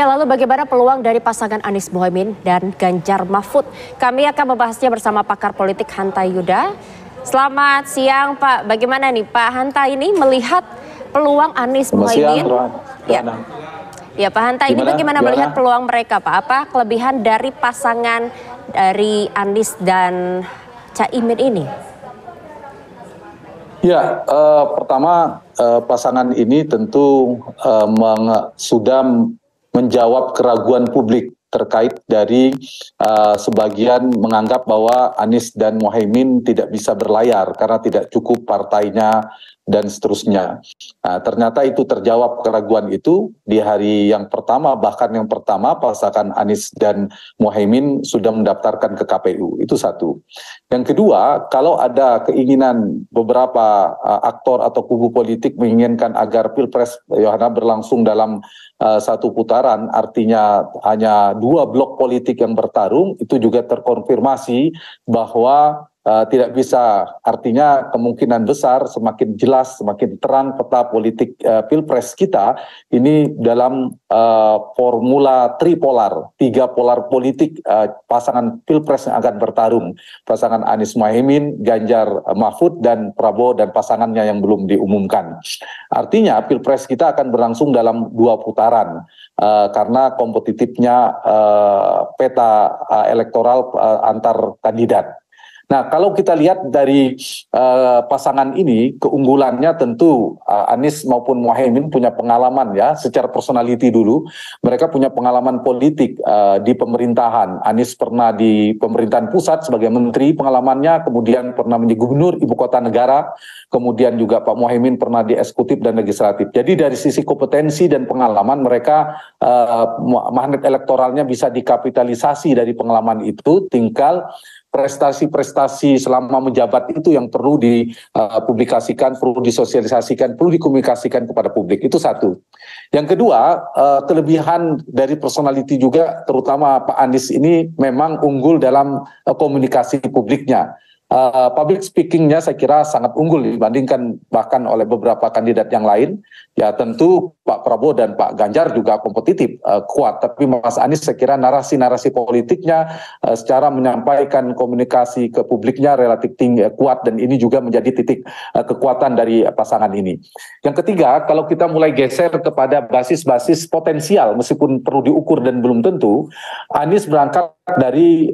Ya, lalu bagaimana peluang dari pasangan Anies Mohaimin dan Ganjar Mahfud? Kami akan membahasnya bersama pakar politik Hanta Yuda. Selamat siang Pak, bagaimana nih Pak Hanta ini melihat peluang Anies Mohaimin? Ya Pak Hanta, ini bagaimana melihat peluang mereka Pak? Apa kelebihan dari pasangan dari Anies dan Caimin ini? Ya, pertama pasangan ini tentu sudah menjawab keraguan publik terkait dari sebagian menganggap bahwa Anies dan Mohaimin tidak bisa berlayar karena tidak cukup partainya dan seterusnya. Nah, ternyata itu terjawab keraguan itu di hari yang pertama, bahkan yang pertama pasangan Anies dan Mohaimin sudah mendaftarkan ke KPU. Itu satu. Yang kedua, kalau ada keinginan beberapa aktor atau kubu politik menginginkan agar Pilpres Yohana berlangsung dalam satu putaran, artinya hanya dua blok politik yang bertarung, itu juga terkonfirmasi bahwa tidak bisa, artinya kemungkinan besar semakin jelas, semakin terang peta politik Pilpres kita ini dalam formula tripolar, tiga polar politik pasangan Pilpres yang akan bertarung, pasangan Anies Mohaimin, Ganjar Mahfud, dan Prabowo dan pasangannya yang belum diumumkan. Artinya Pilpres kita akan berlangsung dalam dua putaran karena kompetitifnya peta elektoral antar kandidat. Nah, kalau kita lihat dari pasangan ini, keunggulannya tentu Anies maupun Mohaimin punya pengalaman ya, secara personality dulu. Mereka punya pengalaman politik di pemerintahan. Anies pernah di pemerintahan pusat sebagai menteri pengalamannya, kemudian pernah menjadi gubernur ibu kota negara, kemudian juga Pak Mohaimin pernah di eksekutif dan legislatif. Jadi dari sisi kompetensi dan pengalaman mereka, magnet elektoralnya bisa dikapitalisasi dari pengalaman itu, tinggal prestasi-prestasi selama menjabat itu yang perlu dipublikasikan, perlu disosialisasikan, perlu dikomunikasikan kepada publik. Itu satu. Yang kedua, kelebihan dari personality juga, terutama Pak Anies ini memang unggul dalam komunikasi publiknya. Public speaking-nya saya kira sangat unggul dibandingkan bahkan oleh beberapa kandidat yang lain. Ya tentu Pak Prabowo dan Pak Ganjar juga kompetitif, kuat. Tapi Mas Anies saya kira narasi-narasi politiknya secara menyampaikan komunikasi ke publiknya relatif tinggi, kuat, dan ini juga menjadi titik kekuatan dari pasangan ini. Yang ketiga, kalau kita mulai geser kepada basis-basis potensial, meskipun perlu diukur dan belum tentu, Anies berangkat dari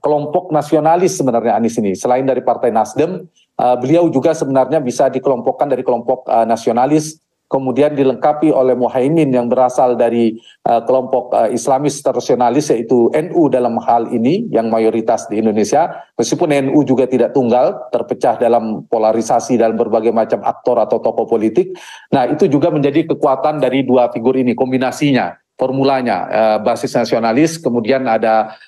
kelompok nasionalis sebenarnya Anies ini. Selain dari Partai Nasdem, beliau juga sebenarnya bisa dikelompokkan dari kelompok nasionalis, kemudian dilengkapi oleh Mohaimin yang berasal dari kelompok Islamis tradisionalis, yaitu NU dalam hal ini yang mayoritas di Indonesia. Meskipun NU juga tidak tunggal, terpecah dalam polarisasi dalam berbagai macam aktor atau tokoh politik. Nah, itu juga menjadi kekuatan dari dua figur ini, kombinasinya. Formulanya basis nasionalis, kemudian ada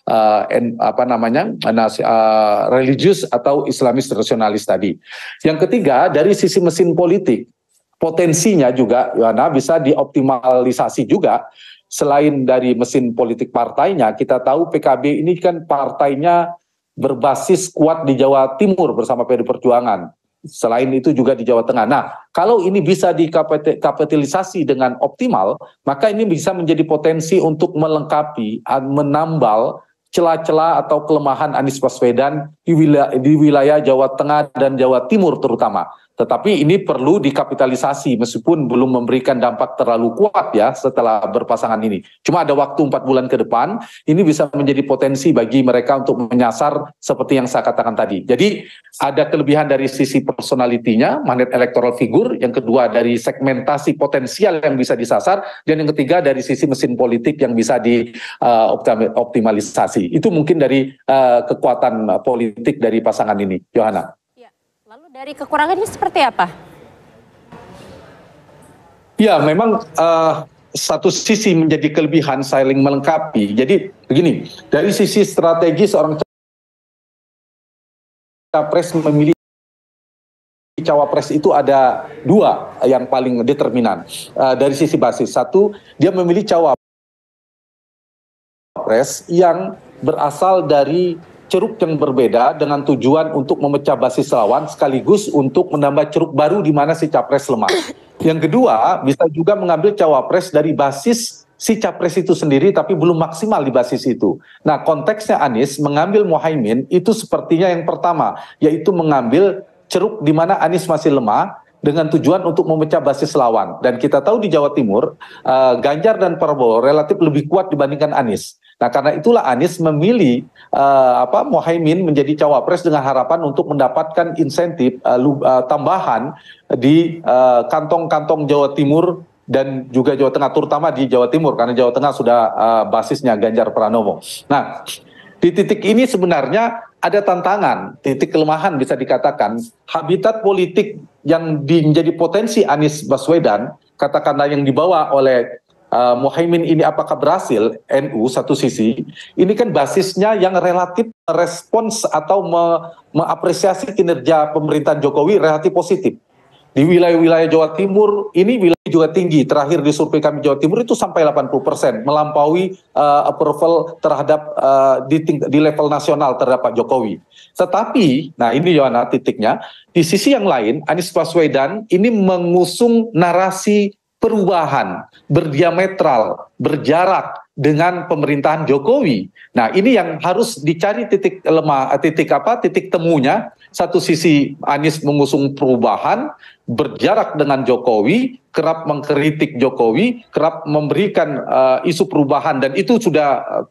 religius atau Islamis tradisionalis tadi. Yang ketiga, dari sisi mesin politik, potensinya juga Yohana bisa dioptimalisasi juga. Selain dari mesin politik partainya, kita tahu PKB ini kan partainya berbasis kuat di Jawa Timur bersama PD Perjuangan. Selain itu juga di Jawa Tengah. Nah, kalau ini bisa dikapitalisasi dengan optimal, maka ini bisa menjadi potensi untuk melengkapi, menambal celah-celah atau kelemahan Anies Baswedan di wilayah Jawa Tengah dan Jawa Timur terutama. Tetapi ini perlu dikapitalisasi meskipun belum memberikan dampak terlalu kuat ya setelah berpasangan ini. Cuma ada waktu 4 bulan ke depan, ini bisa menjadi potensi bagi mereka untuk menyasar seperti yang saya katakan tadi. Jadi ada kelebihan dari sisi personalitinya, magnet electoral figure, yang kedua dari segmentasi potensial yang bisa disasar, dan yang ketiga dari sisi mesin politik yang bisa dioptimalisasi. Itu mungkin dari kekuatan politik dari pasangan ini, Yohana. Lalu dari kekurangannya seperti apa? Ya, memang satu sisi menjadi kelebihan saling melengkapi. Jadi begini, dari sisi strategi seorang capres memilih cawapres itu ada dua yang paling determinan dari sisi basis. Satu, dia memilih cawapres yang berasal dari ceruk yang berbeda dengan tujuan untuk memecah basis lawan sekaligus untuk menambah ceruk baru di mana si capres lemah. Yang kedua, bisa juga mengambil cawapres dari basis si capres itu sendiri, tapi belum maksimal di basis itu. Nah, konteksnya Anies mengambil Muhaimin itu sepertinya yang pertama, yaitu mengambil ceruk di mana Anies masih lemah dengan tujuan untuk memecah basis lawan. Dan kita tahu di Jawa Timur, Ganjar dan Prabowo relatif lebih kuat dibandingkan Anies. Nah, karena itulah Anies memilih Muhaimin menjadi cawapres dengan harapan untuk mendapatkan insentif tambahan di kantong-kantong Jawa Timur dan juga Jawa Tengah, terutama di Jawa Timur karena Jawa Tengah sudah basisnya Ganjar Pranowo. Nah, di titik ini sebenarnya ada tantangan, titik kelemahan bisa dikatakan, habitat politik yang menjadi potensi Anies Baswedan, katakanlah yang dibawa oleh Muhaimin ini apakah berhasil, NU satu sisi, ini kan basisnya yang relatif respons atau mengapresiasi kinerja pemerintahan Jokowi relatif positif. Di wilayah-wilayah Jawa Timur, ini wilayah juga tinggi, terakhir di survei kami Jawa Timur itu sampai 80%, melampaui approval terhadap di level nasional terhadap Pak Jokowi. Tetapi, nah ini Yohana titiknya, di sisi yang lain, Anies Baswedan ini mengusung narasi perubahan, berdiametral, berjarak dengan pemerintahan Jokowi. Nah, ini yang harus dicari titik temunya. Satu sisi Anies mengusung perubahan, berjarak dengan Jokowi, kerap mengkritik Jokowi, kerap memberikan isu perubahan, dan itu sudah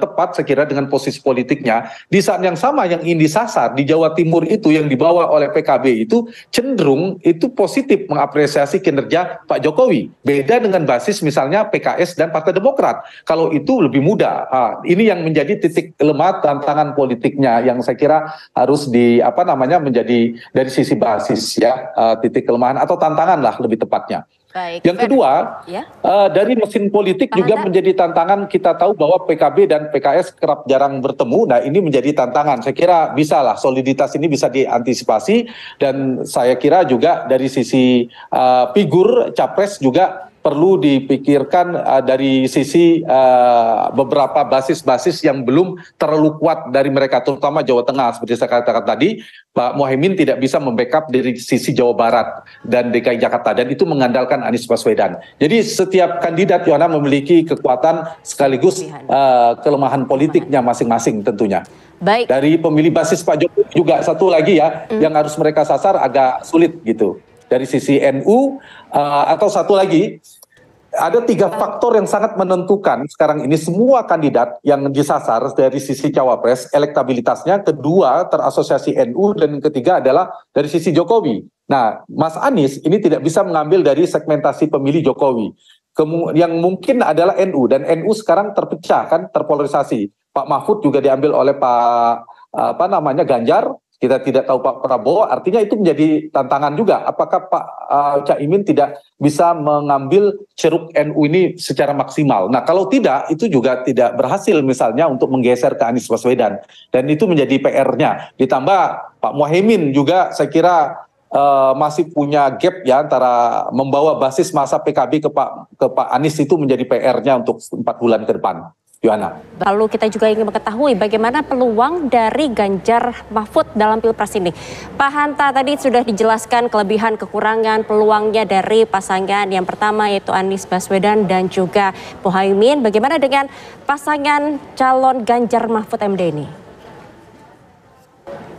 tepat saya kira dengan posisi politiknya. Di saat yang sama yang ingin disasar di Jawa Timur itu yang dibawa oleh PKB itu cenderung itu positif mengapresiasi kinerja Pak Jokowi. Beda dengan basis misalnya PKS dan Partai Demokrat. Kalau itu lebih mudah. Ini yang menjadi titik lemah tantangan politiknya yang saya kira harus menjadi dari sisi basis ya, titik kelemahan atau tantangan lah lebih tepatnya. Baik, yang kedua, dari mesin politik juga menjadi tantangan. Kita tahu bahwa PKB dan PKS kerap jarang bertemu. Nah, ini menjadi tantangan. Saya kira bisa lah, soliditas ini bisa diantisipasi. Dan saya kira juga dari sisi figur capres juga perlu dipikirkan dari sisi beberapa basis-basis yang belum terlalu kuat dari mereka, terutama Jawa Tengah. Seperti saya katakan tadi, Pak Muhaimin tidak bisa membackup dari sisi Jawa Barat dan DKI Jakarta, dan itu mengandalkan Anies Baswedan. Jadi setiap kandidat Yohana memiliki kekuatan sekaligus kelemahan politiknya masing-masing tentunya. Baik. Dari pemilih basis Pak Jokowi juga satu lagi ya, yang harus mereka sasar agak sulit gitu. Dari sisi NU, atau satu lagi, ada 3 faktor yang sangat menentukan sekarang ini semua kandidat yang disasar dari sisi cawapres, elektabilitasnya, kedua terasosiasi NU, dan ketiga adalah dari sisi Jokowi. Nah, Mas Anies ini tidak bisa mengambil dari segmentasi pemilih Jokowi. Yang mungkin adalah NU, dan NU sekarang terpecah kan, terpolarisasi. Pak Mahfud juga diambil oleh Pak Ganjar. Kita tidak tahu Pak Prabowo, artinya itu menjadi tantangan juga. Apakah Pak Caimin tidak bisa mengambil ceruk NU ini secara maksimal? Nah, kalau tidak, itu juga tidak berhasil misalnya untuk menggeser ke Anies Baswedan. Dan itu menjadi PR-nya. Ditambah Pak Muhaimin juga saya kira masih punya gap ya antara membawa basis masa PKB ke Pak Anies, itu menjadi PR-nya untuk 4 bulan ke depan. Yohana. Lalu kita juga ingin mengetahui bagaimana peluang dari Ganjar Mahfud dalam Pilpres ini. Pak Hanta, tadi sudah dijelaskan kelebihan kekurangan peluangnya dari pasangan yang pertama yaitu Anies Baswedan dan juga Muhaimin. Bagaimana dengan pasangan calon Ganjar Mahfud MD ini?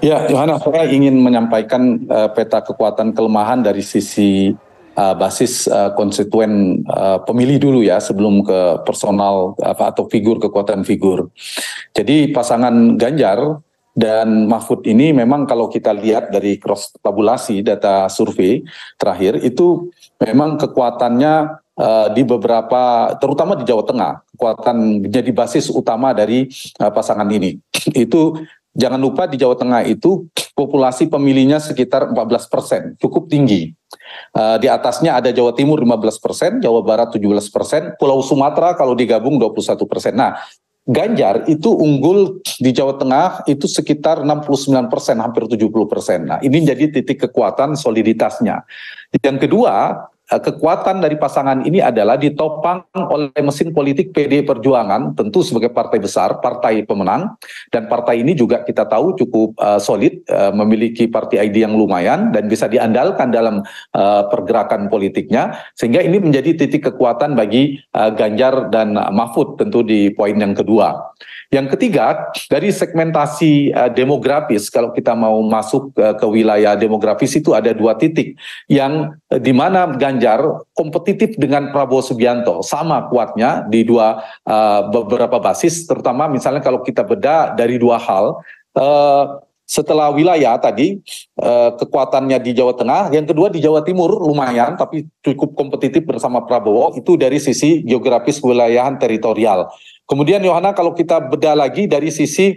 Ya, Yohana, saya ingin menyampaikan peta kekuatan kelemahan dari sisi basis konstituen pemilih dulu ya, sebelum ke personal atau kekuatan figur. Jadi pasangan Ganjar dan Mahfud ini memang kalau kita lihat dari cross tabulasi data survei terakhir itu memang kekuatannya di beberapa, terutama di Jawa Tengah, kekuatan menjadi basis utama dari pasangan ini. Itu jangan lupa di Jawa Tengah itu populasi pemilihnya sekitar 14%, cukup tinggi. Di atasnya ada Jawa Timur 15%, Jawa Barat 17%, Pulau Sumatera kalau digabung 21%. Nah, Ganjar itu unggul di Jawa Tengah itu sekitar 69%, hampir 70%. Nah, ini jadi titik kekuatan soliditasnya. Yang kedua, kekuatan dari pasangan ini adalah ditopang oleh mesin politik PDI Perjuangan, tentu sebagai partai besar, partai pemenang, dan partai ini juga kita tahu cukup solid, memiliki party ID yang lumayan dan bisa diandalkan dalam pergerakan politiknya, sehingga ini menjadi titik kekuatan bagi Ganjar dan Mahfud tentu di poin yang kedua. Yang ketiga, dari segmentasi demografis, kalau kita mau masuk ke wilayah demografis itu ada dua titik yang di mana Ganjar kompetitif dengan Prabowo Subianto, sama kuatnya di beberapa basis, terutama misalnya kalau kita bedah dari dua hal. Setelah wilayah tadi, kekuatannya di Jawa Tengah, yang kedua di Jawa Timur lumayan tapi cukup kompetitif bersama Prabowo, itu dari sisi geografis kewilayahan teritorial. Kemudian Yohana, kalau kita bedah lagi dari sisi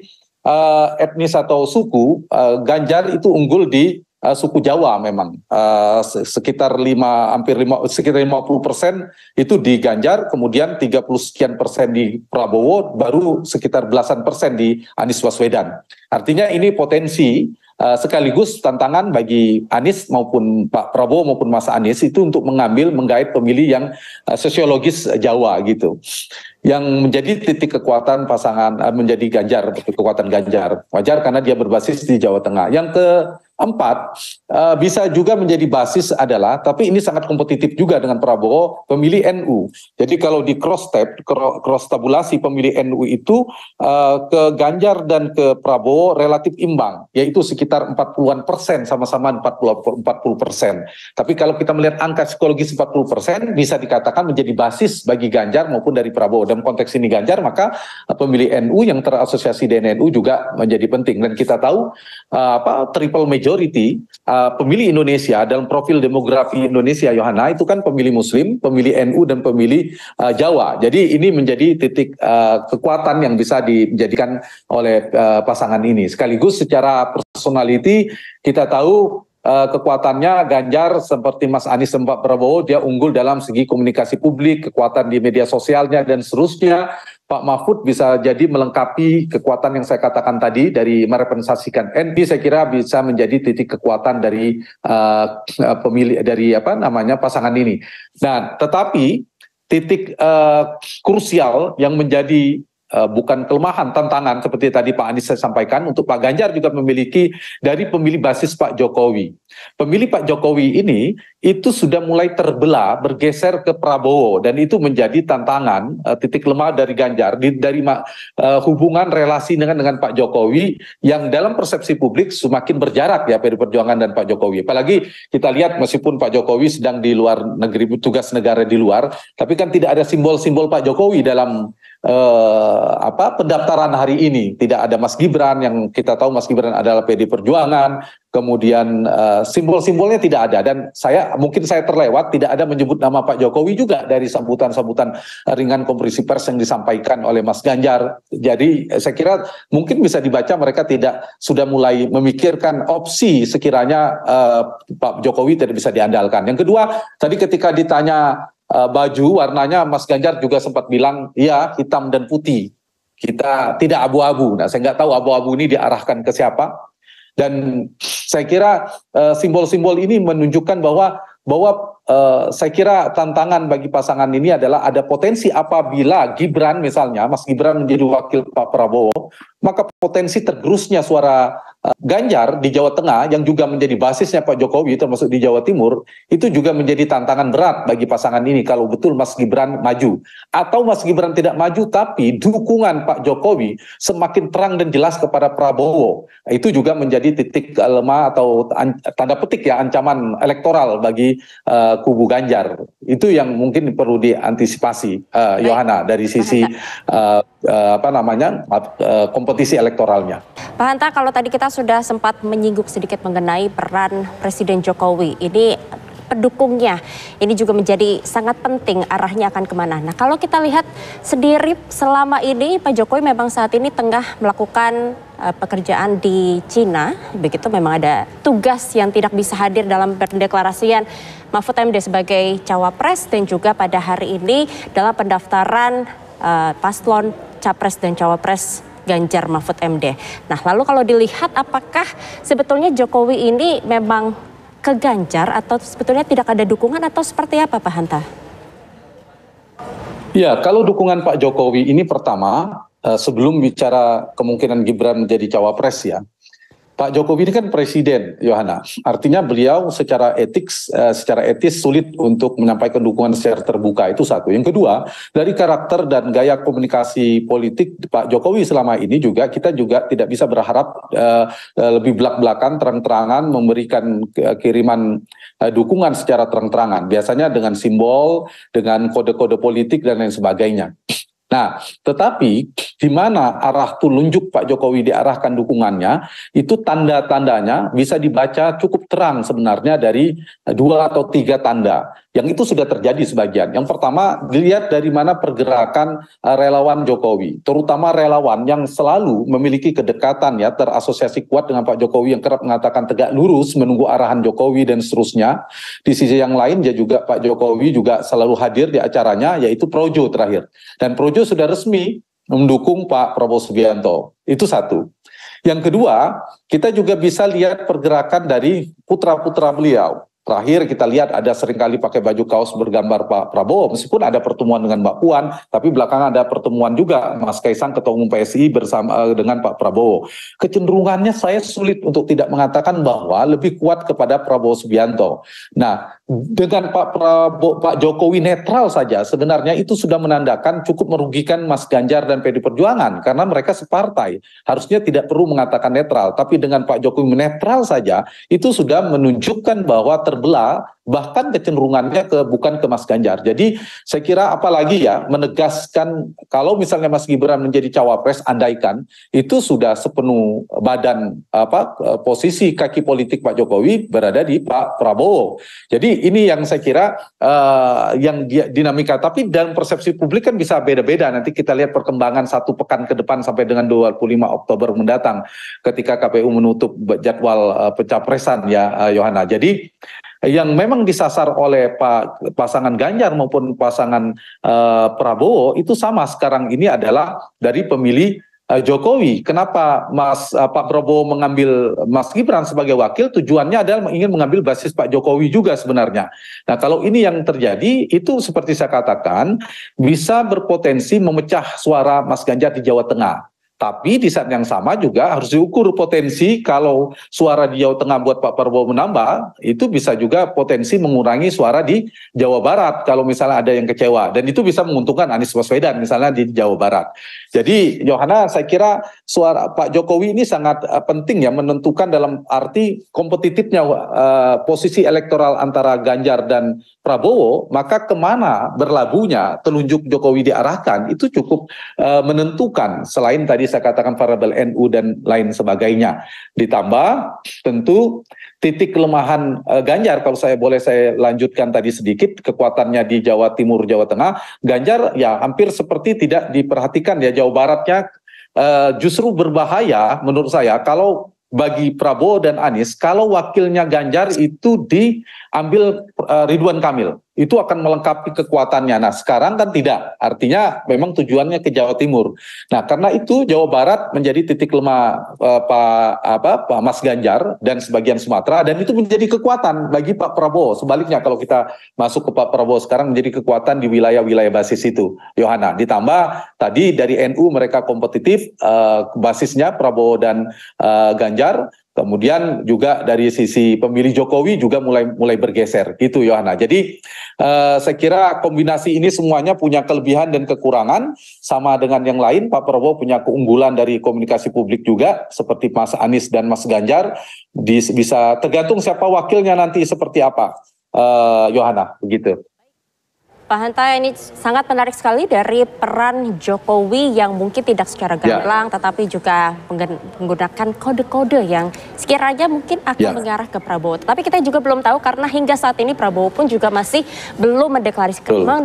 etnis atau suku, Ganjar itu unggul di suku Jawa memang, sekitar 50% itu di Ganjar, kemudian 30 sekian persen di Prabowo, baru sekitar belasan persen di Anies Baswedan. Artinya ini potensi sekaligus tantangan bagi Anies maupun Pak Prabowo maupun Mas Anies itu untuk menggait pemilih yang sosiologis Jawa gitu. Yang menjadi titik kekuatan pasangan menjadi Ganjar, kekuatan Ganjar. Wajar karena dia berbasis di Jawa Tengah. Yang keempat, bisa juga menjadi basis adalah, tapi ini sangat kompetitif juga dengan Prabowo, pemilih NU. Jadi kalau di cross tabulasi pemilih NU itu ke Ganjar dan ke Prabowo relatif imbang, yaitu sekitar 40-an%, sama-sama 40%. Tapi kalau kita melihat angka psikologis 40%, bisa dikatakan menjadi basis bagi Ganjar maupun dari Prabowo. Dalam konteks ini Ganjar, maka pemilih NU yang terasosiasi dengan NU juga menjadi penting. Dan kita tahu triple majority pemilih Indonesia dalam profil demografi Indonesia, Yohana, itu kan pemilih Muslim, pemilih NU dan pemilih Jawa. Jadi ini menjadi titik kekuatan yang bisa dijadikan oleh pasangan ini. Sekaligus secara personality kita tahu kekuatannya Ganjar seperti Mas Anies dan Pak Prabowo, dia unggul dalam segi komunikasi publik, kekuatan di media sosialnya dan seterusnya. Pak Mahfud bisa jadi melengkapi kekuatan yang saya katakan tadi dari merepresentasikan NU. Saya kira bisa menjadi titik kekuatan dari pemilih dari pasangan ini. Nah, tetapi titik krusial yang menjadi bukan kelemahan, tantangan seperti tadi Pak Anies saya sampaikan, untuk Pak Ganjar juga memiliki dari pemilih basis Pak Jokowi. Pemilih Pak Jokowi ini itu sudah mulai terbelah, bergeser ke Prabowo, dan itu menjadi tantangan, titik lemah dari Ganjar dari hubungan relasi dengan Pak Jokowi yang dalam persepsi publik semakin berjarak ya, PDI Perjuangan dan Pak Jokowi. Apalagi kita lihat meskipun Pak Jokowi sedang di luar negeri, tugas negara di luar, tapi kan tidak ada simbol-simbol Pak Jokowi dalam pendaftaran hari ini. Tidak ada Mas Gibran, yang kita tahu Mas Gibran adalah PDI Perjuangan, kemudian simbol-simbolnya tidak ada, dan mungkin saya terlewat, tidak ada menyebut nama Pak Jokowi juga dari sambutan-sambutan ringan konferensi pers yang disampaikan oleh Mas Ganjar. Jadi saya kira mungkin bisa dibaca mereka sudah mulai memikirkan opsi sekiranya Pak Jokowi tidak bisa diandalkan. Yang kedua, tadi ketika ditanya baju warnanya, Mas Ganjar juga sempat bilang, ya hitam dan putih, kita tidak abu-abu. Nah, saya nggak tahu abu-abu ini diarahkan ke siapa. Dan saya kira simbol-simbol ini menunjukkan bahwa saya kira tantangan bagi pasangan ini adalah ada potensi apabila Gibran misalnya, Mas Gibran menjadi wakil Pak Prabowo, maka potensi tergerusnya suara Ganjar di Jawa Tengah yang juga menjadi basisnya Pak Jokowi termasuk di Jawa Timur, itu juga menjadi tantangan berat bagi pasangan ini kalau betul Mas Gibran maju. Atau Mas Gibran tidak maju tapi dukungan Pak Jokowi semakin terang dan jelas kepada Prabowo. Itu juga menjadi titik lemah atau tanda petik ya, ancaman elektoral bagi kubu Ganjar. Itu yang mungkin perlu diantisipasi, Yohana, dari sisi kompetisi elektoralnya. Pak Hanta, kalau tadi kita sudah sempat menyinggung sedikit mengenai peran Presiden Jokowi, ini pendukungnya ini juga menjadi sangat penting, arahnya akan kemana. Nah, kalau kita lihat sendiri selama ini Pak Jokowi memang saat ini tengah melakukan pekerjaan di Cina, begitu, memang ada tugas yang tidak bisa hadir dalam pendeklarasian Mahfud MD sebagai cawapres, dan juga pada hari ini dalam pendaftaran paslon capres dan cawapres Ganjar Mahfud MD. Nah, lalu kalau dilihat apakah sebetulnya Jokowi ini memang ke Ganjar atau sebetulnya tidak ada dukungan atau seperti apa Pak Hanta? Ya, kalau dukungan Pak Jokowi ini pertama, sebelum bicara kemungkinan Gibran menjadi cawapres ya, Pak Jokowi ini kan presiden, Yohana. Artinya beliau secara etis sulit untuk menyampaikan dukungan secara terbuka, itu satu. Yang kedua, dari karakter dan gaya komunikasi politik Pak Jokowi selama ini juga kita juga tidak bisa berharap lebih belak-belakan, terang-terangan memberikan kiriman dukungan secara terang-terangan. Biasanya dengan simbol, dengan kode-kode politik dan lain sebagainya. Nah, tetapi di mana arah telunjuk Pak Jokowi diarahkan dukungannya, itu tanda-tandanya bisa dibaca cukup terang sebenarnya dari 2 atau 3 tanda. Yang itu sudah terjadi sebagian. Yang pertama, dilihat dari mana pergerakan relawan Jokowi, terutama relawan yang selalu memiliki kedekatan ya, terasosiasi kuat dengan Pak Jokowi yang kerap mengatakan tegak lurus menunggu arahan Jokowi dan seterusnya. Di sisi yang lain, dia juga Pak Jokowi juga selalu hadir di acaranya, yaitu Projo terakhir. Dan Projo sudah resmi mendukung Pak Prabowo Subianto. Itu satu. Yang kedua, kita juga bisa lihat pergerakan dari putra-putra beliau. Terakhir kita lihat ada seringkali pakai baju kaos bergambar Pak Prabowo, meskipun ada pertemuan dengan Mbak Puan, tapi belakangan ada pertemuan juga Mas Kaisang Ketua Umum PSI bersama dengan Pak Prabowo. Kecenderungannya saya sulit untuk tidak mengatakan bahwa lebih kuat kepada Prabowo Subianto. Nah, dengan Pak Jokowi netral saja sebenarnya itu sudah menandakan cukup merugikan Mas Ganjar dan PD Perjuangan karena mereka separtai. Harusnya tidak perlu mengatakan netral, tapi dengan Pak Jokowi netral saja itu sudah menunjukkan bahwa terbelah, bahkan kecenderungannya bukan ke Mas Ganjar. Jadi saya kira apalagi ya menegaskan kalau misalnya Mas Gibran menjadi cawapres, andaikan itu sudah sepenuh badan posisi kaki politik Pak Jokowi berada di Pak Prabowo. Jadi ini yang saya kira yang dinamika, tapi dalam persepsi publik kan bisa beda-beda. Nanti kita lihat perkembangan 1 pekan ke depan sampai dengan 25 Oktober mendatang ketika KPU menutup jadwal pencapresan ya Yohana. Jadi yang memang disasar oleh pasangan Ganjar maupun pasangan Prabowo itu sama sekarang ini adalah dari pemilih Jokowi. Kenapa Pak Prabowo mengambil Mas Gibran sebagai wakil? Tujuannya adalah ingin mengambil basis Pak Jokowi juga sebenarnya. Nah, kalau ini yang terjadi, itu seperti saya katakan bisa berpotensi memecah suara Mas Ganjar di Jawa Tengah. Tapi di saat yang sama juga harus diukur potensi kalau suara di Jawa Tengah buat Pak Prabowo menambah, itu bisa juga potensi mengurangi suara di Jawa Barat kalau misalnya ada yang kecewa. Dan itu bisa menguntungkan Anies Baswedan misalnya di Jawa Barat. Jadi Yohana, saya kira suara Pak Jokowi ini sangat penting ya, menentukan dalam arti kompetitifnya posisi elektoral antara Ganjar dan Prabowo, maka kemana berlabuhnya telunjuk Jokowi diarahkan itu cukup menentukan. Selain tadi saya katakan variabel NU dan lain sebagainya. Ditambah tentu titik kelemahan Ganjar, kalau saya lanjutkan tadi sedikit, kekuatannya di Jawa Timur, Jawa Tengah, Ganjar ya hampir seperti tidak diperhatikan ya. Jawa Baratnya justru berbahaya menurut saya kalau bagi Prabowo dan Anies, kalau wakilnya Ganjar itu diambil Ridwan Kamil, itu akan melengkapi kekuatannya. Nah, sekarang kan tidak, artinya memang tujuannya ke Jawa Timur. Nah, karena itu Jawa Barat menjadi titik lemah Pak Mas Ganjar dan sebagian Sumatera, dan itu menjadi kekuatan bagi Pak Prabowo. Sebaliknya kalau kita masuk ke Pak Prabowo sekarang menjadi kekuatan di wilayah-wilayah basis itu, Yohana. Ditambah tadi dari NU mereka kompetitif, basisnya Prabowo dan Ganjar. Kemudian juga dari sisi pemilih Jokowi juga mulai bergeser gitu Yohana. Jadi saya kira kombinasi ini semuanya punya kelebihan dan kekurangan. Sama dengan yang lain, Pak Prabowo punya keunggulan dari komunikasi publik juga seperti Mas Anies dan Mas Ganjar. Bisa tergantung siapa wakilnya nanti seperti apa, Yohana, begitu. Pak Hanta, ini sangat menarik sekali dari peran Jokowi yang mungkin tidak secara gamblang, tetapi juga menggunakan kode-kode yang sekiranya mungkin akan mengarah ke Prabowo. Tapi kita juga belum tahu karena hingga saat ini Prabowo pun juga masih belum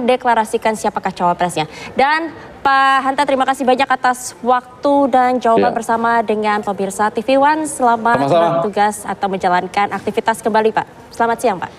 mendeklarasikan siapakah cawapresnya. Dan Pak Hanta, terima kasih banyak atas waktu dan jawaban bersama dengan pemirsa TV One. Selamat bertugas atau menjalankan aktivitas kembali, Pak. Selamat siang, Pak.